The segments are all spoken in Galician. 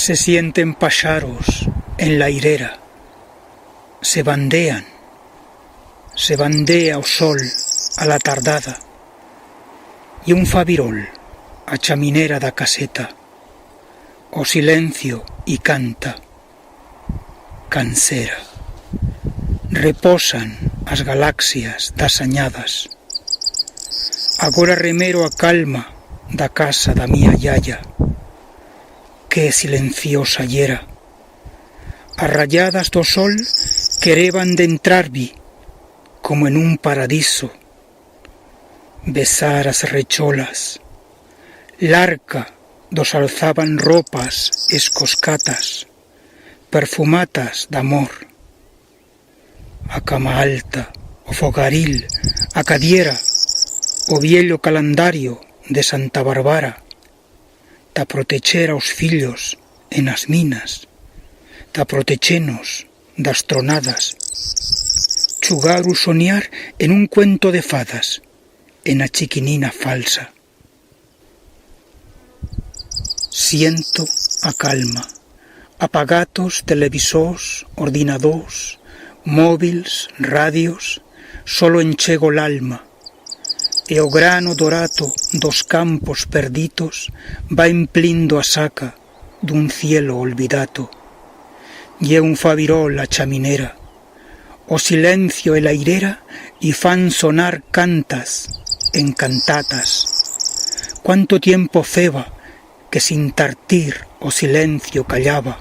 Se sienten pájaros en la irera, se bandea o sol a la tardada, e un fabirol a chaminera da caseta, o silencio e canta, cansera. Reposan as galaxias das añadas. Agora remero a calma da casa da mía yaya, que silenciosa yera. As rayadas do sol quereban de entrarvi como en un paradiso, besar as recholas. L'arca dos alzaban ropas escoscatas, perfumatas d'amor. A cama alta, o fogaril, a cadiera, o viello calendario de Santa Bárbara, ta protecher aos fillos en as minas, ta protechenos das tronadas, chugar o soñar en un cuento de fadas, en a chiquinina falsa. Siento a calma, apagatos televisors, ordinadors, móvils, radios, solo enchego l'alma, e o grano dorato dos campos perditos va emplindo a saca dun cielo olvidato. E un fabirol a chaminera, o silencio e la irera y fan sonar cantas en cantatas. Cuánto tiempo feba que sin tartir o silencio callaba.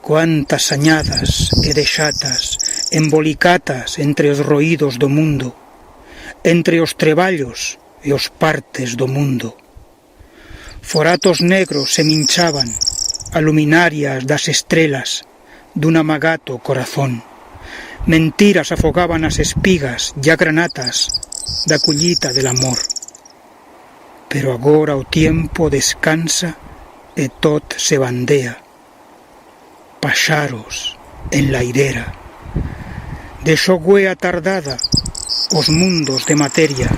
Cuántas añadas e deixatas embolicatas entre os roídos do mundo, entre os treballos e os partes do mundo. Foratos negros se minchaban a luminarias das estrelas dun amagato corazón. Mentiras afogaban as espigas ya granatas da collita del amor. Pero agora o tiempo descansa e tot se bandea. Paxaros en la irera. Deixou güea tardada os mundos de materia.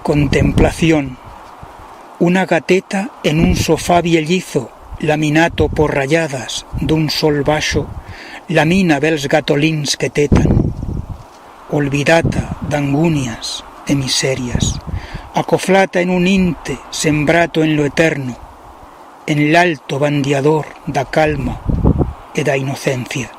Contemplación. Una gateta en un sofá viellizo, laminato por rayadas dun sol baixo, lamina bels gatolins que tetan. Olvidata d'angunias e miserias, acoflata en un inte sembrato en lo eterno, en l'alto bandiador da calma e da inocencia.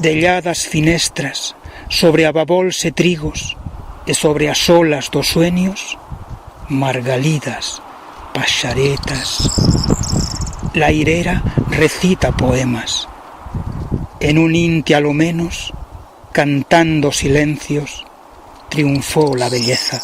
Delladas finestras, sobre ababols e trigos, e sobre as olas dos sueños, margalidas, paxaretas. La irera recita poemas. En un inti a lo menos, cantando silencios, triunfó la belleza.